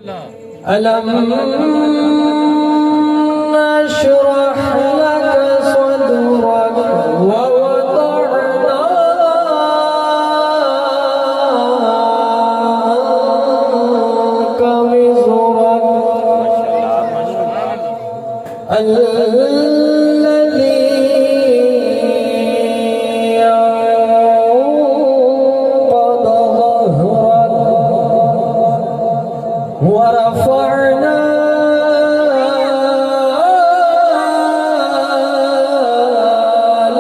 ألم نشرح لك صدرك ووضعنا عنك وزرك الذي أنقض ظهرك ورفعنا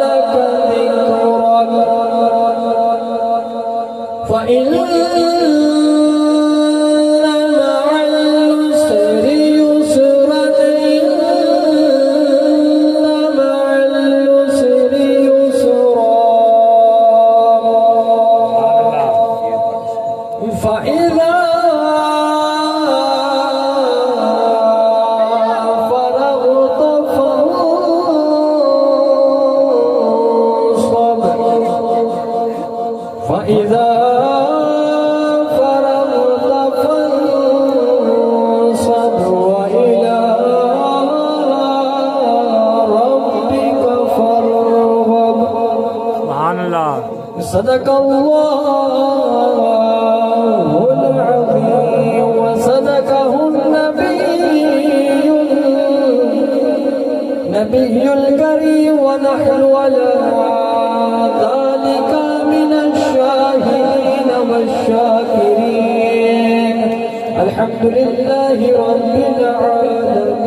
لك ذكرك فإن مع العسر يسرا إن مع العسر يسرا فإذا فإذا فرغت فانصب وإلى ربك فارغب. سبحان الله. صدق الله العظيم وصدقه النبي الكريم ونحن على ذلك من الشاهدين والشاكرين. الحمد لله رب العالمين.